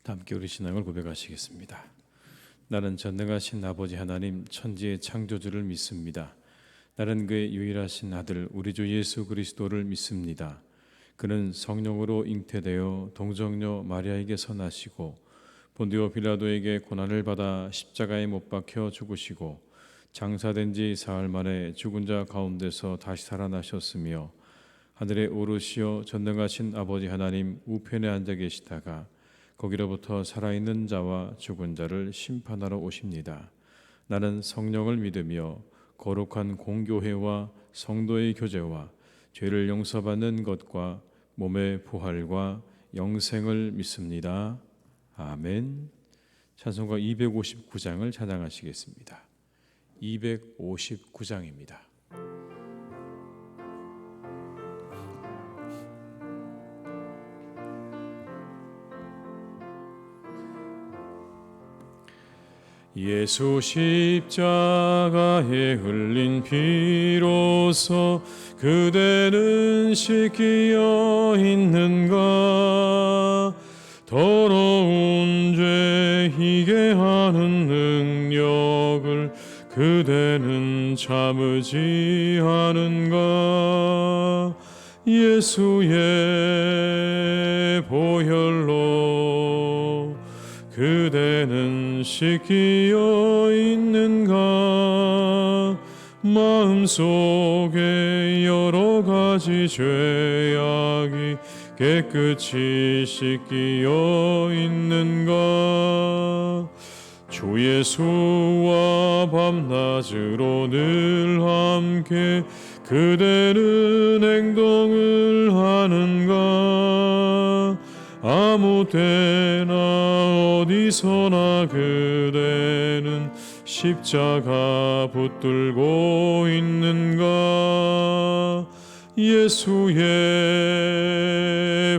함께 우리 신앙을 고백하시겠습니다. 나는 전능하신 아버지 하나님 천지의 창조주를 믿습니다. 나는 그의 유일하신 아들 우리 주 예수 그리스도를 믿습니다. 그는 성령으로 잉태되어 동정녀 마리아에게서 나시고 본디오 빌라도에게 고난을 받아 십자가에 못 박혀 죽으시고 장사된 지 사흘 만에 죽은 자 가운데서 다시 살아나셨으며 하늘에 오르시어 전능하신 아버지 하나님 우편에 앉아 계시다가 거기로부터 살아있는 자와 죽은 자를 심판하러 오십니다. 나는 성령을 믿으며 거룩한 공교회와 성도의 교제와 죄를 용서받는 것과 몸의 부활과 영생을 믿습니다. 아멘. 찬송가 259장을 찬양하시겠습니다. 259장입니다. 예수 십자가에 흘린 피로써 그대는 씻기어 있는가? 더러운 죄 희게 하는 능력을 그대는 참으지 않은가? 예수의 보혈로 그대는 씻기어 있는가? 마음속에 여러 가지 죄악이 깨끗이 씻기어 있는가? 주 예수와 밤낮으로 늘 함께 그대는 행동을 하는가? 아무 때나 어디서나 그대는 십자가 붙들고 있는가? 예수의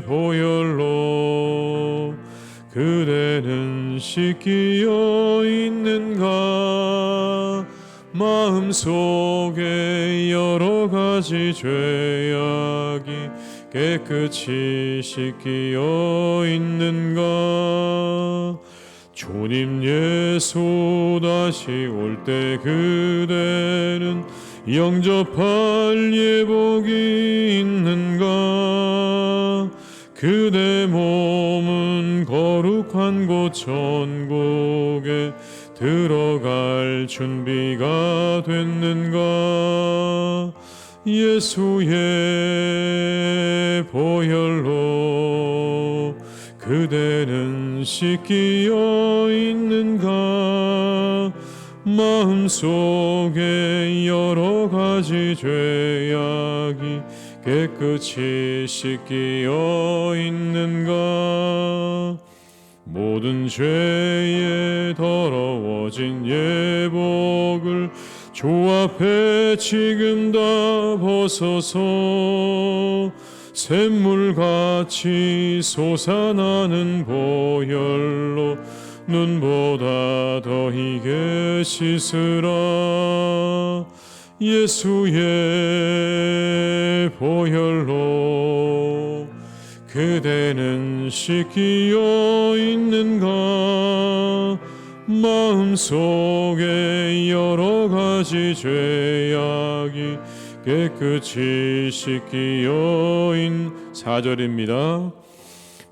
보혈로 그대는 씻기어 있는가? 마음속에 여러 가지 죄악이 깨끗이 씻기어 있는가? 주님 예수 다시 올 때 그대는 영접할 예복이 있는가? 그대 몸은 거룩한 곳 천국에 들어갈 준비가 됐는가? 예수의 보혈로 그대는 씻기어 있는가? 마음속에 여러 가지 죄악이 깨끗이 씻기어 있는가? 모든 죄에 더러워진 예복을 주 앞에 지금 다 벗어서 샘물같이 솟아나는 보혈로 눈보다 더 희게 씻으라. 예수의 보혈로 그대는 씻기어 있는가? 마음속에 여러 가지 죄악이 깨끗이 씻기어 있는 4절입니다.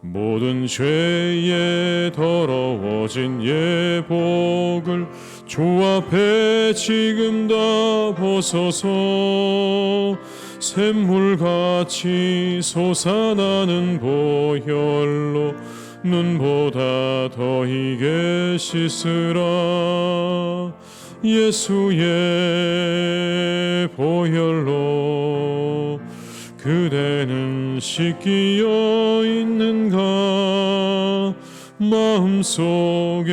모든 죄에 더러워진 예복을 주 앞에 지금 다 벗어서 샘물같이 솟아나는 보혈로 눈보다 더 희게 씻으라. 예수의 보혈로 그대는 씻기어 있는가? 마음속에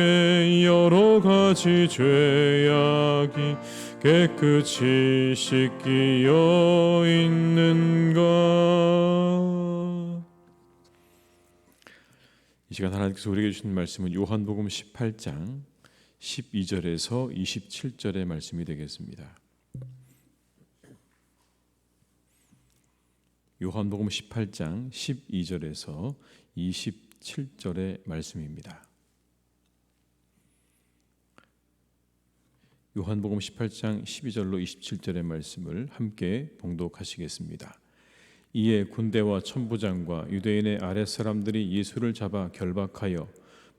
여러 가지 죄악이 깨끗이 씻기어 있는가? 이 시간 하나님께서 우리에게 주신 말씀은 요한복음 18장 12절에서 27절의 말씀이 되겠습니다. 요한복음 18장 12절에서 27 27절의 말씀입니다. 요한복음 18장 12절로 27절의 말씀을 함께 봉독하시겠습니다. 이에 군대와 천부장과 유대인의 아랫사람들이 예수를 잡아 결박하여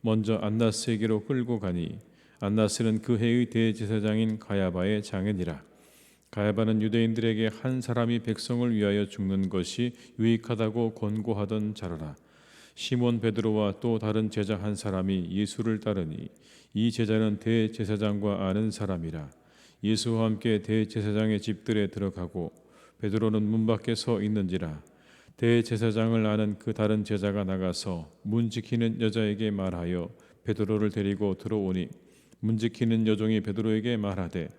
먼저 안나스에게로 끌고 가니 안나스는 그 해의 대제사장인 가야바의 장인이라. 가야바는 유대인들에게 한 사람이 백성을 위하여 죽는 것이 유익하다고 권고하던 자라라. 시몬 베드로와 또 다른 제자 한 사람이 예수를 따르니 이 제자는 대제사장과 아는 사람이라. 예수와 함께 대제사장의 집들에 들어가고 베드로는 문 밖에 서 있는지라. 대제사장을 아는 그 다른 제자가 나가서 문 지키는 여자에게 말하여 베드로를 데리고 들어오니 문 지키는 여종이 베드로에게 말하되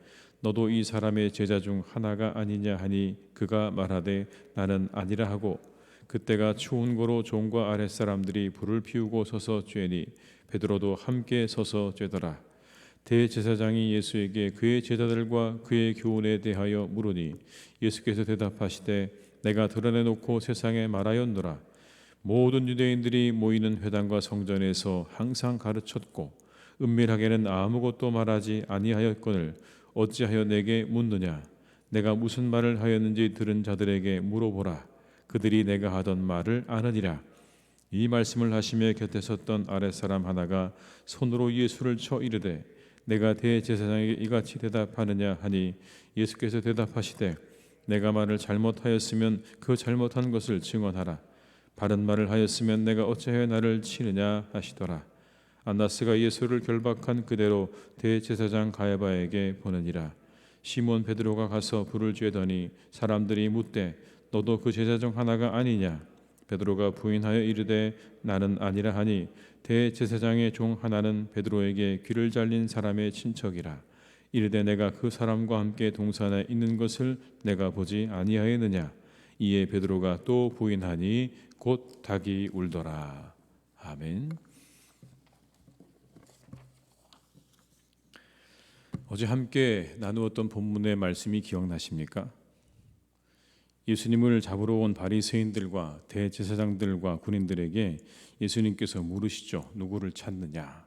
너도 이 사람의 제자 중 하나가 아니냐 하니 그가 말하되 나는 아니라 하고 그때가 추운 고로 종과 아랫사람들이 불을 피우고 서서 쬐니 베드로도 함께 서서 쬐더라. 대제사장이 예수에게 그의 제자들과 그의 교훈에 대하여 물으니 예수께서 대답하시되 내가 드러내놓고 세상에 말하였노라. 모든 유대인들이 모이는 회당과 성전에서 항상 가르쳤고 은밀하게는 아무것도 말하지 아니하였거늘 어찌하여 내게 묻느냐. 내가 무슨 말을 하였는지 들은 자들에게 물어보라. 그들이 내가 하던 말을 아느니라. 이 말씀을 하시며 곁에 섰던 아랫사람 하나가 손으로 예수를 쳐 이르되 내가 대제사장에게 이같이 대답하느냐 하니 예수께서 대답하시되 내가 말을 잘못하였으면 그 잘못한 것을 증언하라. 바른 말을 하였으면 내가 어찌하여 나를 치느냐 하시더라. 안나스가 예수를 결박한 그대로 대제사장 가야바에게 보내니라. 시몬 베드로가 가서 불을 쬐더니 사람들이 묻되 너도 그 제자 중 하나가 아니냐. 베드로가 부인하여 이르되 나는 아니라 하니 대제사장의 종 하나는 베드로에게 귀를 잘린 사람의 친척이라. 이르되 내가 그 사람과 함께 동산에 있는 것을 내가 보지 아니하였느냐. 이에 베드로가 또 부인하니 곧 닭이 울더라. 아멘. 어제 함께 나누었던 본문의 말씀이 기억나십니까? 예수님을 잡으러 온 바리새인들과 대제사장들과 군인들에게 예수님께서 물으시죠. 누구를 찾느냐?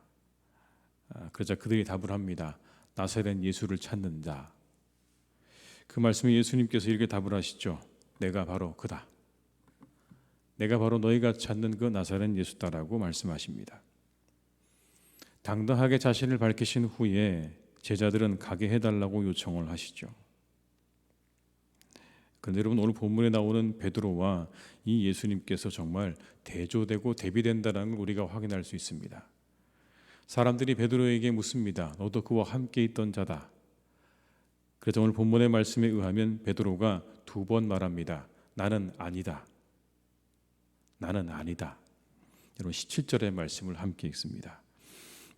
그러자 그들이 답을 합니다. 나사렛 예수를 찾는 자. 그 말씀에 예수님께서 이렇게 답을 하시죠. 내가 바로 그다. 내가 바로 너희가 찾는 그 나사렛 예수다라고 말씀하십니다. 당당하게 자신을 밝히신 후에 제자들은 가게 해달라고 요청을 하시죠. 그런데 여러분 오늘 본문에 나오는 베드로와 이 예수님께서 정말 대조되고 대비된다는 걸 우리가 확인할 수 있습니다. 사람들이 베드로에게 묻습니다. 너도 그와 함께 있던 자다. 그래서 오늘 본문의 말씀에 의하면 베드로가 2번 말합니다. 나는 아니다. 나는 아니다. 여러분 17절의 말씀을 함께 읽습니다.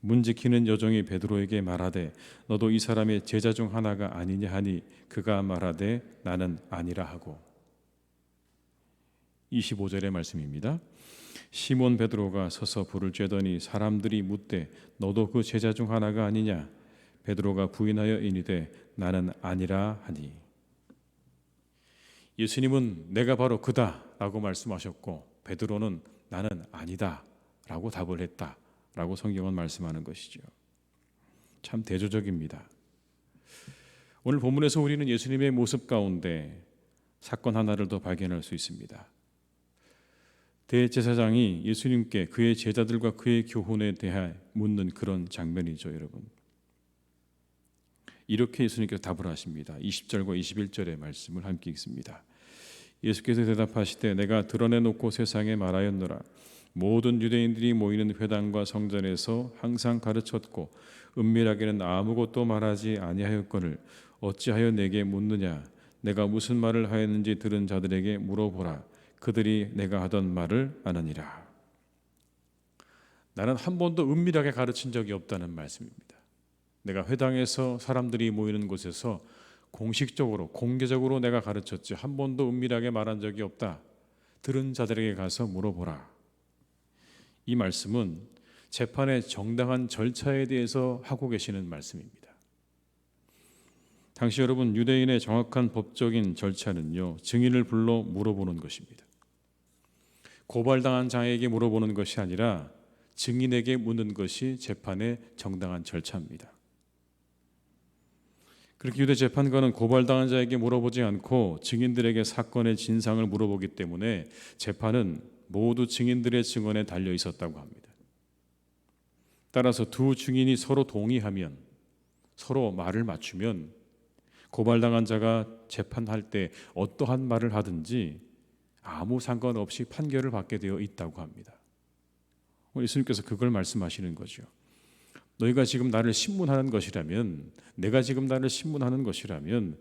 문 지키는 여종이 베드로에게 말하되 너도 이 사람의 제자 중 하나가 아니냐 하니 그가 말하되 나는 아니라 하고. 25절의 말씀입니다. 시몬 베드로가 서서 불을 쬐더니 사람들이 묻되 너도 그 제자 중 하나가 아니냐. 베드로가 부인하여 이르되 나는 아니라 하니. 예수님은 내가 바로 그다 라고 말씀하셨고 베드로는 나는 아니다 라고 답을 했다 라고 성경은 말씀하는 것이죠. 참 대조적입니다. 오늘 본문에서 우리는 예수님의 모습 가운데 사건 하나를 더 발견할 수 있습니다. 대제사장이 예수님께 그의 제자들과 그의 교훈에 대해 묻는 그런 장면이죠, 여러분. 이렇게 예수님께서 답을 하십니다. 20절과 21절의 말씀을 함께 읽습니다. 예수께서 대답하시되 내가 드러내놓고 세상에 말하였노라. 모든 유대인들이 모이는 회당과 성전에서 항상 가르쳤고 은밀하게는 아무것도 말하지 아니하였거늘 어찌하여 내게 묻느냐. 내가 무슨 말을 하였는지 들은 자들에게 물어보라. 그들이 내가 하던 말을 아느니라. 나는 한 번도 은밀하게 가르친 적이 없다는 말씀입니다. 내가 회당에서 사람들이 모이는 곳에서 공식적으로 공개적으로 내가 가르쳤지 한 번도 은밀하게 말한 적이 없다. 들은 자들에게 가서 물어보라. 이 말씀은 재판의 정당한 절차에 대해서 하고 계시는 말씀입니다. 당시 여러분 유대인의 정확한 법적인 절차는요 증인을 불러 물어보는 것입니다. 고발당한 자에게 물어보는 것이 아니라 증인에게 묻는 것이 재판의 정당한 절차입니다. 그렇게 유대 재판관은 고발당한 자에게 물어보지 않고 증인들에게 사건의 진상을 물어보기 때문에 재판은 모두 증인들의 증언에 달려 있었다고 합니다. 따라서 두 증인이 서로 동의하면, 서로 말을 맞추면 고발당한 자가 재판할 때 어떠한 말을 하든지 아무 상관없이 판결을 받게 되어 있다고 합니다. 예수님께서 그걸 말씀하시는 거죠. 너희가 지금 나를 신문하는 것이라면, 내가 지금 나를 신문하는 것이라면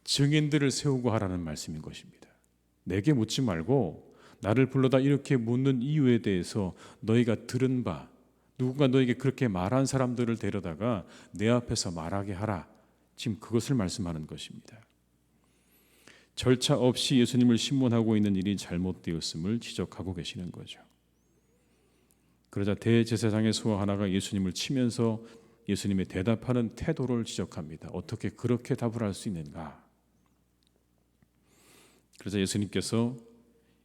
증인들을 세우고 하라는 말씀인 것입니다. 내게 묻지 말고 나를 불러다 이렇게 묻는 이유에 대해서 너희가 들은 바, 누군가 너에게 그렇게 말한 사람들을 데려다가 내 앞에서 말하게 하라. 지금 그것을 말씀하는 것입니다. 절차 없이 예수님을 신문하고 있는 일이 잘못되었음을 지적하고 계시는 거죠. 그러자 대제사장의 수하 하나가 예수님을 치면서 예수님의 대답하는 태도를 지적합니다. 어떻게 그렇게 답을 할 수 있는가? 그러자 예수님께서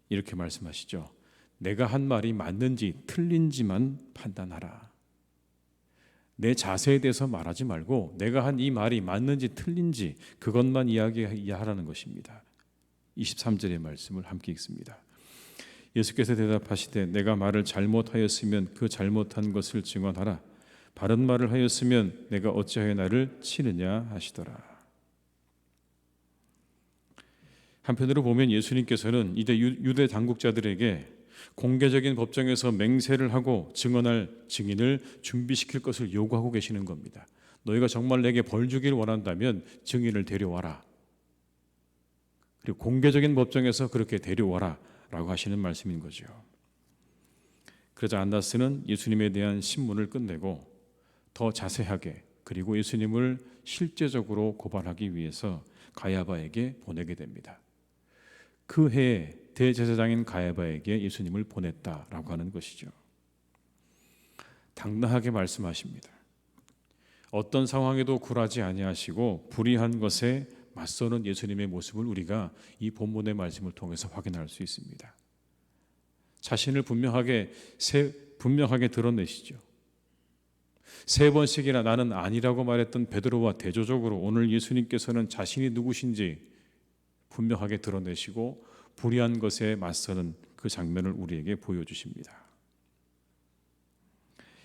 이렇게 말씀하시죠. 내가 한 말이 맞는지 틀린지만 판단하라. 내 자세에 대해서 말하지 말고 내가 한 이 말이 맞는지 틀린지 그것만 이야기하라는 것입니다. 23절의 말씀을 함께 읽습니다. 예수께서 대답하시되 내가 말을 잘못하였으면 그 잘못한 것을 증언하라. 바른 말을 하였으면 내가 어찌하여 나를 치느냐 하시더라. 한편으로 보면 예수님께서는 이제 유대 당국자들에게 공개적인 법정에서 맹세를 하고 증언할 증인을 준비시킬 것을 요구하고 계시는 겁니다. 너희가 정말 내게 벌 주길 원한다면 증인을 데려와라. 그리고 공개적인 법정에서 그렇게 데려와라 라고 하시는 말씀인 거죠. 그러자 안나스는 예수님에 대한 신문을 끝내고 더 자세하게 그리고 예수님을 실제적으로 고발하기 위해서 가야바에게 보내게 됩니다. 그 해에 대제사장인 가야바에게 예수님을 보냈다라고 하는 것이죠. 당당하게 말씀하십니다. 어떤 상황에도 굴하지 아니하시고 불의한 것에 맞서는 예수님의 모습을 우리가 이 본문의 말씀을 통해서 확인할 수 있습니다. 자신을 분명하게 드러내시죠. 3번씩이나 나는 아니라고 말했던 베드로와 대조적으로 오늘 예수님께서는 자신이 누구신지 분명하게 드러내시고 불의한 것에 맞서는 그 장면을 우리에게 보여주십니다.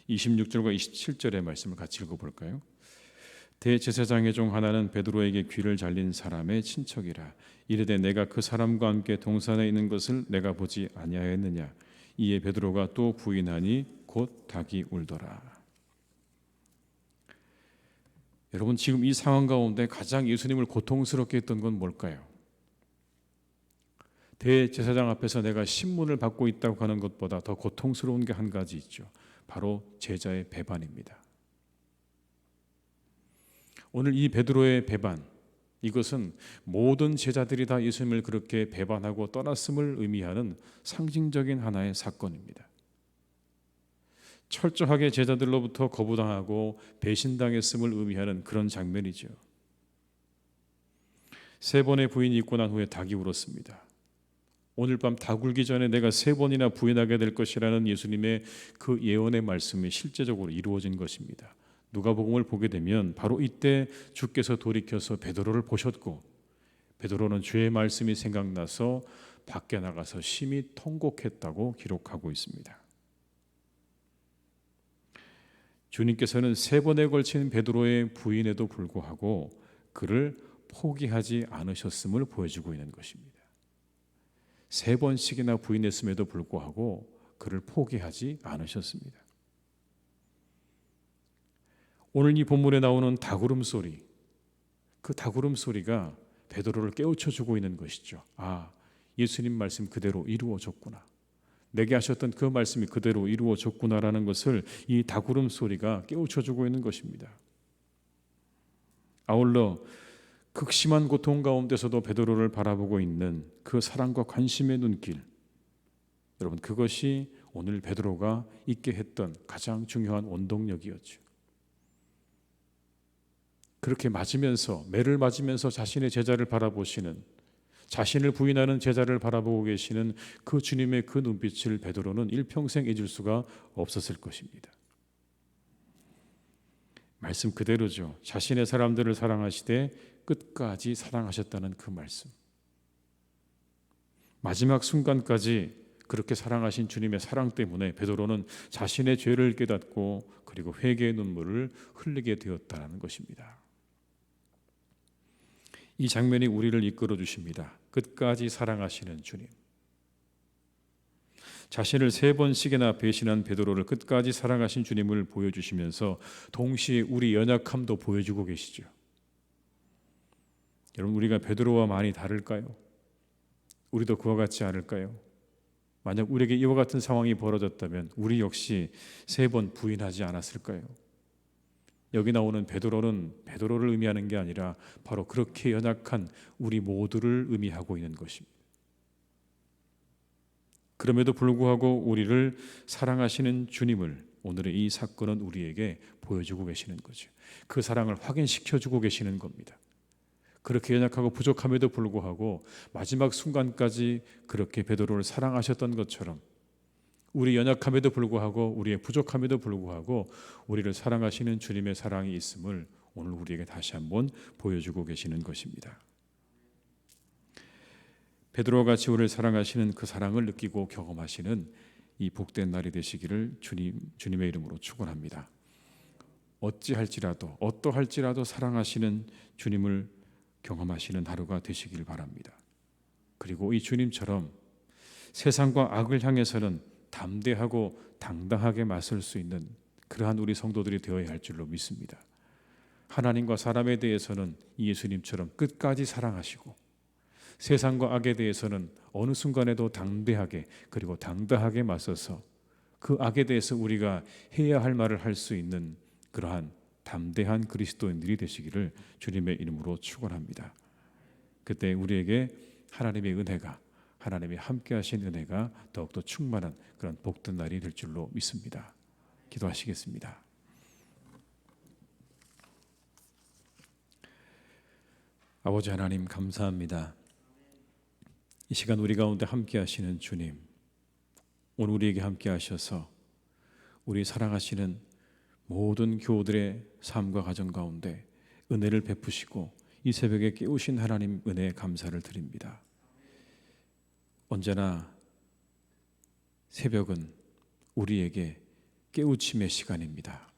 26절과 27절의 말씀을 같이 읽어볼까요? 대제사장의 종 하나는 베드로에게 귀를 잘린 사람의 친척이라. 이르되 내가 그 사람과 함께 동산에 있는 것을 내가 보지 아니하였느냐. 이에 베드로가 또 부인하니 곧 닭이 울더라. 여러분, 지금 이 상황 가운데 가장 예수님을 고통스럽게 했던 건 뭘까요? 대제사장 앞에서 내가 신문을 받고 있다고 하는 것보다 더 고통스러운 게 한 가지 있죠. 바로 제자의 배반입니다. 오늘 이 베드로의 배반, 이것은 모든 제자들이 다 예수님을 그렇게 배반하고 떠났음을 의미하는 상징적인 하나의 사건입니다. 철저하게 제자들로부터 거부당하고 배신당했음을 의미하는 그런 장면이죠. 3번의 부인이 있고 난 후에 닭이 울었습니다. 오늘 밤 닭 울기 전에 내가 3번이나 부인하게 될 것이라는 예수님의 그 예언의 말씀이 실제적으로 이루어진 것입니다. 누가복음을 보게 되면 바로 이때 주께서 돌이켜서 베드로를 보셨고 베드로는 주의 말씀이 생각나서 밖에 나가서 심히 통곡했다고 기록하고 있습니다. 주님께서는 3번에 걸친 베드로의 부인에도 불구하고 그를 포기하지 않으셨음을 보여주고 있는 것입니다. 3번씩이나 부인했음에도 불구하고 그를 포기하지 않으셨습니다. 오늘 이 본문에 나오는 닭울음 소리, 그 닭울음 소리가 베드로를 깨우쳐주고 있는 것이죠. 아, 예수님 말씀 그대로 이루어졌구나. 내게 하셨던 그 말씀이 그대로 이루어졌구나라는 것을 이 닭울음 소리가 깨우쳐주고 있는 것입니다. 아울러 극심한 고통 가운데서도 베드로를 바라보고 있는 그 사랑과 관심의 눈길, 여러분, 그것이 오늘 베드로가 있게 했던 가장 중요한 원동력이었죠. 그렇게 맞으면서, 매를 맞으면서 자신의 제자를 바라보시는, 자신을 부인하는 제자를 바라보고 계시는 그 주님의 그 눈빛을 베드로는 일평생 잊을 수가 없었을 것입니다. 말씀 그대로죠. 자신의 사람들을 사랑하시되 끝까지 사랑하셨다는 그 말씀. 마지막 순간까지 그렇게 사랑하신 주님의 사랑 때문에 베드로는 자신의 죄를 깨닫고 그리고 회개의 눈물을 흘리게 되었다는 것입니다. 이 장면이 우리를 이끌어 주십니다. 끝까지 사랑하시는 주님. 자신을 3번씩이나 배신한 베드로를 끝까지 사랑하신 주님을 보여주시면서 동시에 우리 연약함도 보여주고 계시죠. 여러분, 우리가 베드로와 많이 다를까요? 우리도 그와 같지 않을까요? 만약 우리에게 이와 같은 상황이 벌어졌다면 우리 역시 3번 부인하지 않았을까요? 여기 나오는 베드로는 베드로를 의미하는 게 아니라 바로 그렇게 연약한 우리 모두를 의미하고 있는 것입니다. 그럼에도 불구하고 우리를 사랑하시는 주님을 오늘의 이 사건은 우리에게 보여주고 계시는 거죠. 그 사랑을 확인시켜주고 계시는 겁니다. 그렇게 연약하고 부족함에도 불구하고 마지막 순간까지 그렇게 베드로를 사랑하셨던 것처럼 우리 연약함에도 불구하고 우리의 부족함에도 불구하고 우리를 사랑하시는 주님의 사랑이 있음을 오늘 우리에게 다시 한번 보여주고 계시는 것입니다. 베드로와 같이 우리를 사랑하시는 그 사랑을 느끼고 경험하시는 이 복된 날이 되시기를 주님의 이름으로 축원합니다. 어찌할지라도 어떠할지라도 사랑하시는 주님을 경험하시는 하루가 되시길 바랍니다. 그리고 이 주님처럼 세상과 악을 향해서는 담대하고 당당하게 맞설 수 있는 그러한 우리 성도들이 되어야 할 줄로 믿습니다. 하나님과 사람에 대해서는 예수님처럼 끝까지 사랑하시고 세상과 악에 대해서는 어느 순간에도 담대하게 그리고 당당하게 맞서서 그 악에 대해서 우리가 해야 할 말을 할 수 있는 그러한 담대한 그리스도인들이 되시기를 주님의 이름으로 축원합니다. 그때 우리에게 하나님의 은혜가 하나님이 함께 하신 은혜가 더욱더 충만한 그런 복된 날이 될 줄로 믿습니다. 기도하시겠습니다. 아버지 하나님 감사합니다. 이 시간 우리 가운데 함께 하시는 주님, 오늘 우리에게 함께 하셔서 우리 사랑하시는 모든 교우들의 삶과 가정 가운데 은혜를 베푸시고 이 새벽에 깨우신 하나님 은혜에 감사를 드립니다. 언제나 새벽은 우리에게 깨우침의 시간입니다.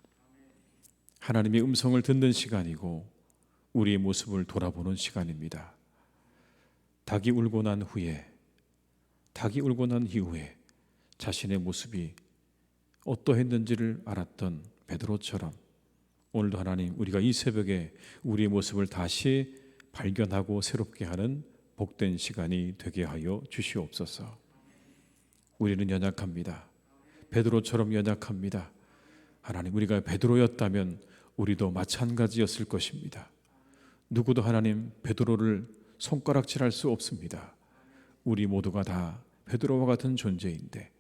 하나님의 음성을 듣는 시간이고 우리의 모습을 돌아보는 시간입니다. 닭이 울고 난 이후에 자신의 모습이 어떠했는지를 알았던 베드로처럼 오늘도 하나님 우리가 이 새벽에 우리의 모습을 다시 발견하고 새롭게 하는 복된 시간이 되게 하여 주시옵소서. 우리는 연약합니다. 베드로처럼 연약합니다. 하나님 우리가 베드로였다면 우리도 마찬가지였을 것입니다. 누구도 하나님 베드로를 손가락질할 수 없습니다. 우리 모두가 다 베드로와 같은 존재인데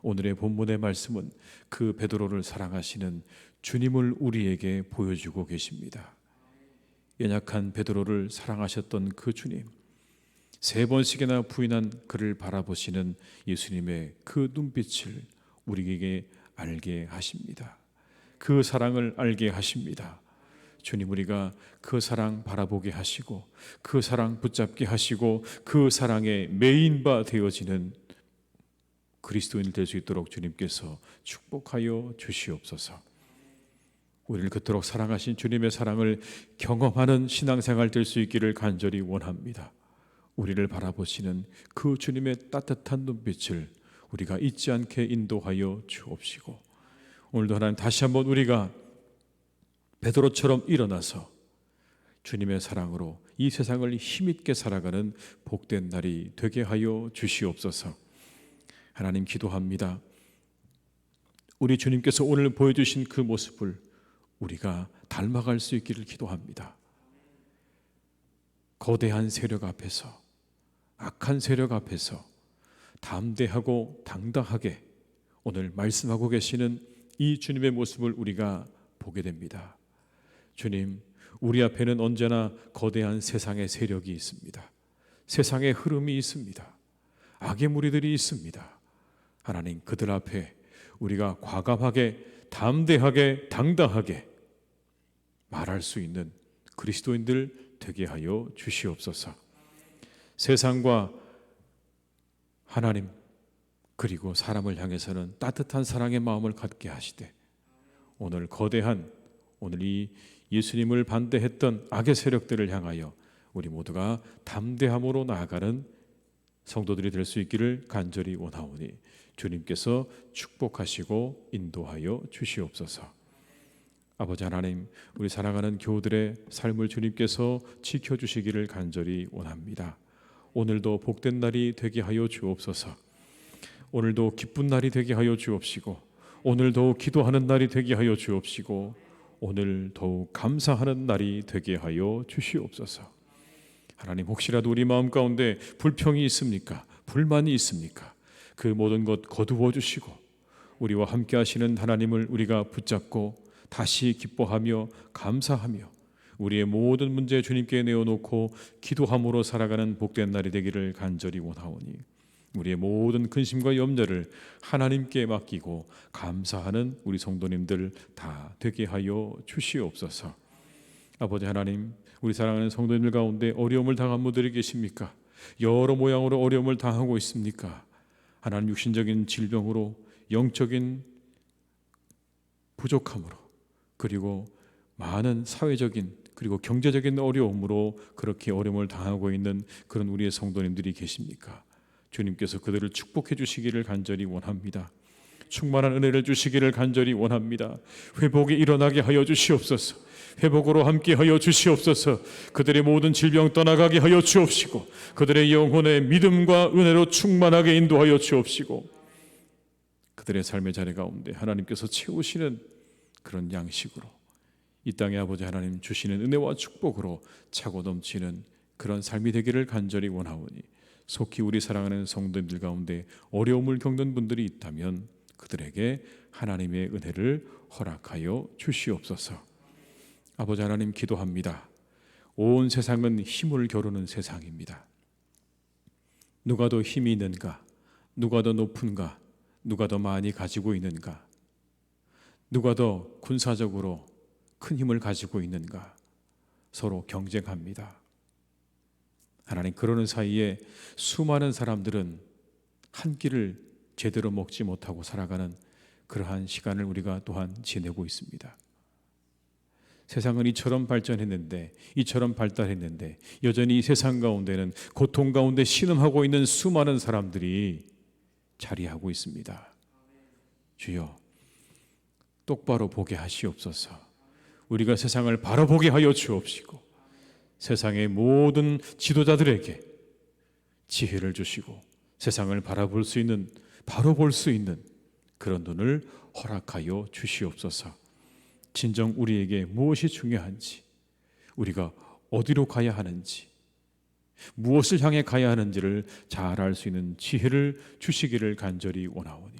오늘의 본문의 말씀은 그 베드로를 사랑하시는 주님을 우리에게 보여주고 계십니다. 연약한 베드로를 사랑하셨던 그 주님, 3번씩이나 부인한 그를 바라보시는 예수님의 그 눈빛을 우리에게 알게 하십니다. 그 사랑을 알게 하십니다. 주님, 우리가 그 사랑 바라보게 하시고 그 사랑 붙잡게 하시고 그 사랑에 매인바 되어지는 그리스도인이 될 수 있도록 주님께서 축복하여 주시옵소서. 우리를 그토록 사랑하신 주님의 사랑을 경험하는 신앙생활 될 수 있기를 간절히 원합니다. 우리를 바라보시는 그 주님의 따뜻한 눈빛을 우리가 잊지 않게 인도하여 주옵시고 오늘도 하나님 다시 한번 우리가 베드로처럼 일어나서 주님의 사랑으로 이 세상을 힘있게 살아가는 복된 날이 되게 하여 주시옵소서. 하나님 기도합니다. 우리 주님께서 오늘 보여주신 그 모습을 우리가 닮아갈 수 있기를 기도합니다. 거대한 세력 앞에서 악한 세력 앞에서 담대하고 당당하게 오늘 말씀하고 계시는 이 주님의 모습을 우리가 보게 됩니다. 주님, 우리 앞에는 언제나 거대한 세상의 세력이 있습니다. 세상의 흐름이 있습니다. 악의 무리들이 있습니다. 하나님, 그들 앞에 우리가 과감하게, 담대하게, 당당하게 말할 수 있는 그리스도인들 되게 하여 주시옵소서. 세상과 하나님 그리고 사람을 향해서는 따뜻한 사랑의 마음을 갖게 하시되, 오늘 거대한, 오늘 이 예수님을 반대했던 악의 세력들을 향하여 우리 모두가 담대함으로 나아가는 성도들이 될 수 있기를 간절히 원하오니 주님께서 축복하시고 인도하여 주시옵소서. 아버지 하나님, 우리 사랑하는 교우들의 삶을 주님께서 지켜주시기를 간절히 원합니다. 오늘도 복된 날이 되게 하여 주옵소서. 오늘도 기쁜 날이 되게 하여 주옵시고, 오늘도 기도하는 날이 되게 하여 주옵시고, 오늘 더욱 감사하는 날이 되게 하여 주시옵소서. 하나님, 혹시라도 우리 마음 가운데 불평이 있습니까? 불만이 있습니까? 그 모든 것 거두어 주시고 우리와 함께 하시는 하나님을 우리가 붙잡고 다시 기뻐하며 감사하며 우리의 모든 문제 주님께 내어놓고 기도함으로 살아가는 복된 날이 되기를 간절히 원하오니 우리의 모든 근심과 염려를 하나님께 맡기고 감사하는 우리 성도님들 다 되게 하여 주시옵소서. 아버지 하나님, 우리 사랑하는 성도님들 가운데 어려움을 당한 분들이 계십니까? 여러 모양으로 어려움을 당하고 있습니까? 하나님, 육신적인 질병으로, 영적인 부족함으로, 그리고 많은 사회적인 그리고 경제적인 어려움으로 그렇게 어려움을 당하고 있는 그런 우리의 성도님들이 계십니까? 주님께서 그들을 축복해 주시기를 간절히 원합니다. 충만한 은혜를 주시기를 간절히 원합니다. 회복이 일어나게 하여 주시옵소서. 회복으로 함께 하여 주시옵소서. 그들의 모든 질병 떠나가게 하여 주옵시고 그들의 영혼의 믿음과 은혜로 충만하게 인도하여 주옵시고 그들의 삶의 자리 가운데 하나님께서 채우시는 그런 양식으로 이 땅에 아버지 하나님 주시는 은혜와 축복으로 차고 넘치는 그런 삶이 되기를 간절히 원하오니 속히 우리 사랑하는 성도님들 가운데 어려움을 겪는 분들이 있다면 그들에게 하나님의 은혜를 허락하여 주시옵소서. 아버지 하나님, 기도합니다. 온 세상은 힘을 겨루는 세상입니다. 누가 더 힘이 있는가? 누가 더 높은가? 누가 더 많이 가지고 있는가? 누가 더 군사적으로 큰 힘을 가지고 있는가? 서로 경쟁합니다. 하나님, 그러는 사이에 수많은 사람들은 한 끼를 제대로 먹지 못하고 살아가는 그러한 시간을 우리가 또한 지내고 있습니다. 세상은 이처럼 발전했는데, 이처럼 발달했는데 여전히 이 세상 가운데는 고통 가운데 신음하고 있는 수많은 사람들이 자리하고 있습니다. 주여, 똑바로 보게 하시옵소서. 우리가 세상을 바라보게 하여 주옵시고 세상의 모든 지도자들에게 지혜를 주시고 세상을 바라볼 수 있는, 바로 볼 수 있는 그런 눈을 허락하여 주시옵소서. 진정 우리에게 무엇이 중요한지, 우리가 어디로 가야 하는지, 무엇을 향해 가야 하는지를 잘 알 수 있는 지혜를 주시기를 간절히 원하오니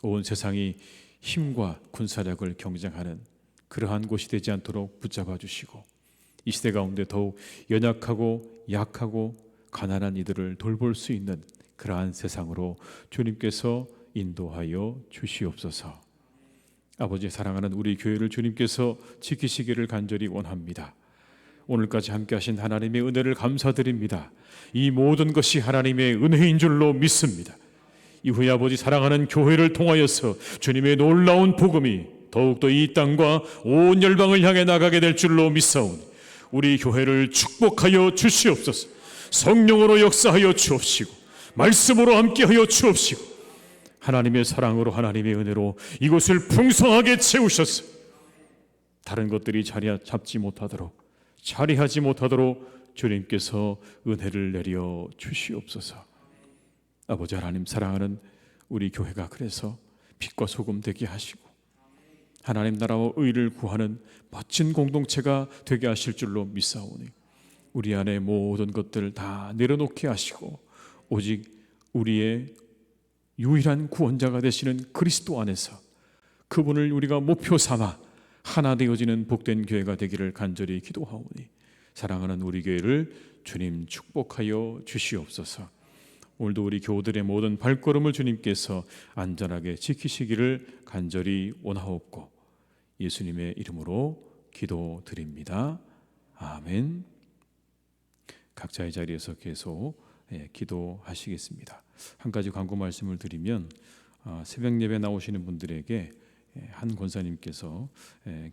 온 세상이 힘과 군사력을 경쟁하는 그러한 곳이 되지 않도록 붙잡아 주시고 이 시대 가운데 더욱 연약하고 약하고 가난한 이들을 돌볼 수 있는 그러한 세상으로 주님께서 인도하여 주시옵소서. 아버지, 사랑하는 우리 교회를 주님께서 지키시기를 간절히 원합니다. 오늘까지 함께 하신 하나님의 은혜를 감사드립니다. 이 모든 것이 하나님의 은혜인 줄로 믿습니다. 이후에 아버지, 사랑하는 교회를 통하여서 주님의 놀라운 복음이 더욱더 이 땅과 온 열방을 향해 나가게 될 줄로 믿사오니 우리 교회를 축복하여 주시옵소서. 성령으로 역사하여 주옵시고 말씀으로 함께하여 주옵시고 하나님의 사랑으로 하나님의 은혜로 이곳을 풍성하게 채우셔서 다른 것들이 자리 잡지 못하도록, 자리하지 못하도록 주님께서 은혜를 내려 주시옵소서. 아버지 하나님, 사랑하는 우리 교회가 그래서 빛과 소금 되게 하시고 하나님 나라와 의를 구하는 멋진 공동체가 되게 하실 줄로 믿사오니 우리 안에 모든 것들을 다 내려놓게 하시고 오직 우리의 유일한 구원자가 되시는 그리스도 안에서 그분을 우리가 목표 삼아 하나 되어지는 복된 교회가 되기를 간절히 기도하오니 사랑하는 우리 교회를 주님 축복하여 주시옵소서. 오늘도 우리 교우들의 모든 발걸음을 주님께서 안전하게 지키시기를 간절히 원하옵고 예수님의 이름으로 기도드립니다. 아멘. 각자의 자리에서 계속 기도하시겠습니다. 한 가지 광고 말씀을 드리면 새벽 예배 나오시는 분들에게 한 권사님께서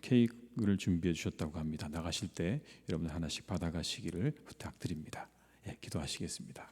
케이크를 준비해 주셨다고 합니다. 나가실 때 여러분 하나씩 받아가시기를 부탁드립니다. 기도하시겠습니다.